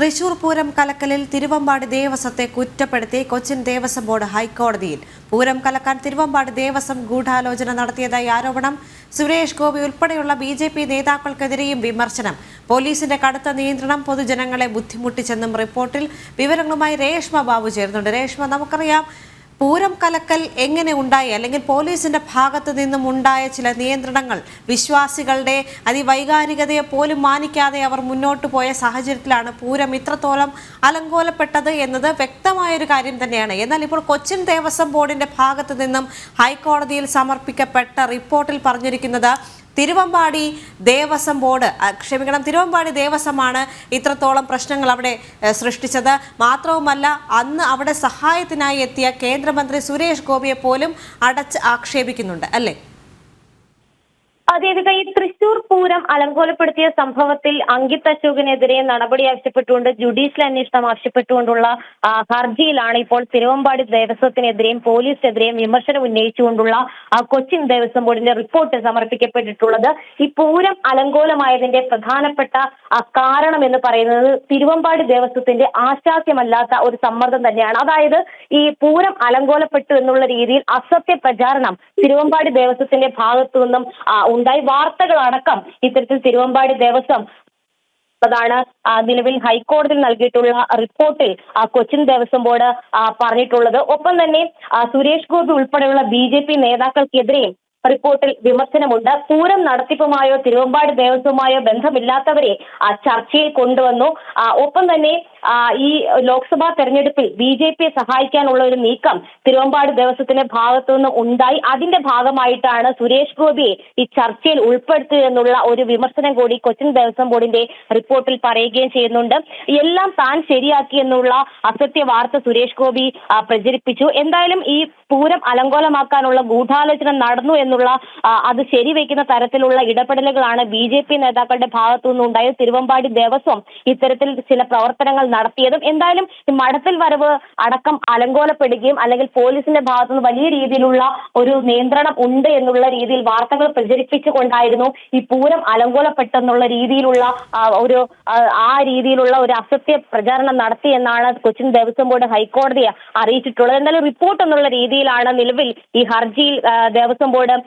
തൃശൂർ പൂരം കലക്കലിൽ തിരുവമ്പാടി ദേവസ്വത്തെ കുറ്റപ്പെടുത്തി കൊച്ചിൻ ദേവസ്വം ബോർഡ് ഹൈക്കോടതിയിൽ. പൂരം കലക്കാൻ തിരുവമ്പാടി ദേവസ്വം ഗൂഢാലോചന നടത്തിയതായി ആരോപണം. സുരേഷ് ഗോപി ഉൾപ്പെടെയുള്ള BJP നേതാക്കൾക്കെതിരെയും വിമർശനം. പോലീസിന്റെ കടുത്ത നിയന്ത്രണം പൊതുജനങ്ങളെ ബുദ്ധിമുട്ടിച്ചെന്നും റിപ്പോർട്ടിൽ. വിവരങ്ങളുമായി രേഷ്മ ബാബു ചേർന്നുണ്ട്. രേഷ്മ, നമുക്കറിയാം പൂരം കലക്കൽ എങ്ങനെ ഉണ്ടായി, അല്ലെങ്കിൽ പോലീസിന്റെ ഭാഗത്ത് നിന്നും ഉണ്ടായ ചില നിയന്ത്രണങ്ങൾ, വിശ്വാസികളുടെ അതിവൈകാരികതയെ പോലും മാനിക്കാതെ അവർ മുന്നോട്ട് പോയ സാഹചര്യത്തിലാണ് പൂരം ഇത്രത്തോളം അലങ്കോലപ്പെട്ടത് എന്നത് വ്യക്തമായൊരു കാര്യം തന്നെയാണ്. എന്നാൽ ഇപ്പോൾ കൊച്ചിൻ ദേവസ്വം ബോർഡിന്റെ ഭാഗത്ത് നിന്നും ഹൈക്കോടതിയിൽ സമർപ്പിക്കപ്പെട്ട റിപ്പോർട്ടിൽ പറഞ്ഞിരിക്കുന്നത് തിരുവമ്പാടി ദേവസ്വമാണ് ഇത്രത്തോളം പ്രശ്നങ്ങൾ അവിടെ സൃഷ്ടിച്ചത്. മാത്രവുമല്ല, അന്ന് അവിടെ സഹായത്തിനായി എത്തിയ കേന്ദ്രമന്ത്രി സുരേഷ് ഗോപിയെ പോലും ആക്ഷേപിക്കുന്നുണ്ട്, അല്ലേ? അതായത് ഈ തൃശൂർ പൂരം അലങ്കോലപ്പെടുത്തിയ സംഭവത്തിൽ അങ്കിത് അശോകിനെതിരെ നടപടി ആവശ്യപ്പെട്ടുകൊണ്ട് ജുഡീഷ്യൽ അന്വേഷണം ആവശ്യപ്പെട്ടുകൊണ്ടുള്ള ഹർജിയിലാണ് ഇപ്പോൾ തിരുവമ്പാടി ദേവസ്വത്തിനെതിരെയും പോലീസിനെതിരെയും വിമർശനം ഉന്നയിച്ചുകൊണ്ടുള്ള കൊച്ചിൻ ദേവസ്വം ബോർഡിന്റെ റിപ്പോർട്ട് സമർപ്പിക്കപ്പെട്ടിട്ടുള്ളത്. ഈ പൂരം അലങ്കോലമായതിന്റെ പ്രധാനപ്പെട്ട കാരണം എന്ന് പറയുന്നത് തിരുവമ്പാടി ദേവസ്വത്തിന്റെ ആശാസ്യമല്ലാത്ത ഒരു സമ്മർദ്ദം തന്നെയാണ്. അതായത് ഈ പൂരം അലങ്കോലപ്പെട്ടു എന്നുള്ള രീതിയിൽ അസത്യ പ്രചാരണം തിരുവമ്പാടി ദേവസ്വത്തിന്റെ ഭാഗത്തു നിന്നും ഉണ്ടായി. വാർത്തകളടക്കം ഇത്തരത്തിൽ തിരുവമ്പാടി ദേവസ്വം ാണ് നിലവിൽ ഹൈക്കോടതിയിൽ നൽകിയിട്ടുള്ള റിപ്പോർട്ടിൽ കൊച്ചിൻ ദേവസ്വം ബോർഡ് പറഞ്ഞിട്ടുള്ളത്. ഒപ്പം തന്നെ സുരേഷ് ഗോപി ഉൾപ്പെടെയുള്ള BJP നേതാക്കൾക്കെതിരെയും റിപ്പോർട്ടിൽ വിമർശനമുണ്ട്. പൂരം നടത്തിപ്പുമായോ തിരുവമ്പാടി ദേവസ്വമായോ ബന്ധമില്ലാത്തവരെ ചർച്ചയിൽ കൊണ്ടുവന്നു. ഒപ്പം തന്നെ ഈ ലോക്സഭാ തെരഞ്ഞെടുപ്പിൽ BJPയെ സഹായിക്കാനുള്ള ഒരു നീക്കം തിരുവമ്പാടി ദേവസ്വത്തിന്റെ ഭാഗത്തുനിന്ന് ഉണ്ടായി. അതിന്റെ ഭാഗമായിട്ടാണ് സുരേഷ് ഗോപിയെ ഈ ചർച്ചയിൽ ഉൾപ്പെടുത്തിയെന്നുള്ള ഒരു വിമർശനം കൂടി കൊച്ചിൻ ദേവസ്വം ബോർഡിന്റെ റിപ്പോർട്ടിൽ പറയുകയും ചെയ്യുന്നുണ്ട്. എല്ലാം താൻ ശരിയാക്കി എന്നുള്ള അസത്യ വാർത്ത സുരേഷ് ഗോപി പ്രചരിപ്പിച്ചു. എന്തായാലും ഈ പൂരം അലങ്കോലമാക്കാനുള്ള ഗൂഢാലോചന നടന്നു എന്നുള്ള അത് ശരിവെക്കുന്ന തരത്തിലുള്ള ഇടപെടലുകളാണ് BJP നേതാക്കളുടെ ഭാഗത്തുനിന്ന് ഉണ്ടായത്. തിരുവമ്പാടി ദേവസ്വം ഇത്തരത്തിൽ ചില പ്രവർത്തനങ്ങൾ നടത്തിയതും എന്തായാലും മഠത്തിൽ വരവ് അടക്കം അലങ്കോലപ്പെടുകയും അല്ലെങ്കിൽ പോലീസിന്റെ ഭാഗത്തുനിന്ന് വലിയ രീതിയിലുള്ള ഒരു നിയന്ത്രണം ഉണ്ട് എന്നുള്ള രീതിയിൽ വാർത്തകൾ പ്രചരിപ്പിച്ചുകൊണ്ടായിരുന്നു ഈ പൂരം അലങ്കോലപ്പെട്ടെന്നുള്ള രീതിയിലുള്ള ഒരു അസത്യ പ്രചാരണം നടത്തി എന്നാണ് കൊച്ചിൻ ദേവസ്വം ബോർഡ് ഹൈക്കോടതിയെ അറിയിച്ചിട്ടുള്ളത്. എന്തായാലും റിപ്പോർട്ട് എന്നുള്ള രീതിയിലാണ് നിലവിൽ ഈ ഹർജിയിൽ ദേവസ്വം ബോർഡ്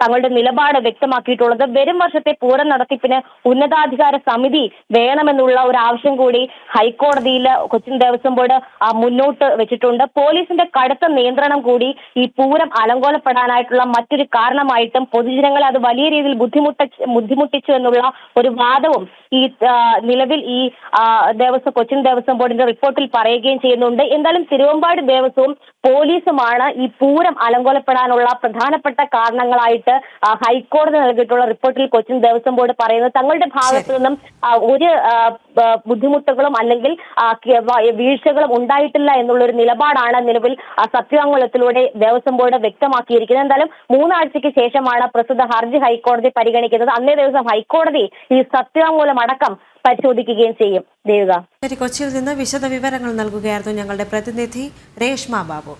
തങ്ങളുടെ നിലപാട് വ്യക്തമാക്കിയിട്ടുള്ളത്. വരും വർഷത്തെ പൂരം നടത്തിപ്പിന് ഉന്നതാധികാര സമിതി വേണമെന്നുള്ള ഒരു ആവശ്യം കൂടി ഹൈക്കോടതിയിൽ കൊച്ചിൻ ദേവസ്വം ബോർഡ് മുന്നോട്ട് വെച്ചിട്ടുണ്ട്. പോലീസിന്റെ കടുത്ത നിയന്ത്രണം കൂടി ഈ പൂരം അലങ്കോലപ്പെടാനായിട്ടുള്ള മറ്റൊരു കാരണമായിട്ടും പൊതുജനങ്ങളെ അത് വലിയ രീതിയിൽ ബുദ്ധിമുട്ടിച്ചു എന്നുള്ള ഒരു വാദവും ഈ നിലവിൽ ഈ കൊച്ചിൻ ദേവസ്വം ബോർഡിന്റെ റിപ്പോർട്ടിൽ പറയുകയും ചെയ്യുന്നുണ്ട്. എന്തായാലും തിരുവമ്പാടി ദേവസ്വവും പോലീസുമാണ് ഈ പൂരം അലങ്കോലപ്പെടാനുള്ള പ്രധാനപ്പെട്ട കാരണങ്ങളായിട്ട് ഹൈക്കോടതി നൽകിയിട്ടുള്ള റിപ്പോർട്ടിൽ കൊച്ചിൻ ദേവസ്വം ബോർഡ് പറയുന്നത്. തങ്ങളുടെ ഭാഗത്തു നിന്നും ഒരു ബുദ്ധിമുട്ടുകളും അല്ലെങ്കിൽ വീഴ്ചകളും ഉണ്ടായിട്ടില്ല എന്നുള്ളൊരു നിലപാടാണ് നിലവിൽ സത്യവാങ്മൂലത്തിലൂടെ ദേവസ്വം ബോർഡ് വ്യക്തമാക്കിയിരിക്കുന്നത്. എന്തായാലും 3 ആഴ്ചയ്ക്ക് ശേഷമാണ് പ്രസ്തുത ഹർജി ഹൈക്കോടതി പരിഗണിക്കുന്നത്. അന്നേ ദിവസം ഹൈക്കോടതി ഈ സത്യവാങ്മൂലം അടക്കം പരിശോധിക്കുകയും ചെയ്യും. ദേവിക, കൊച്ചിയിൽ നിന്ന് വിശദ വിവരങ്ങൾ നൽകുകയായിരുന്നു ഞങ്ങളുടെ പ്രതിനിധി രേഷ്മ ബാബു.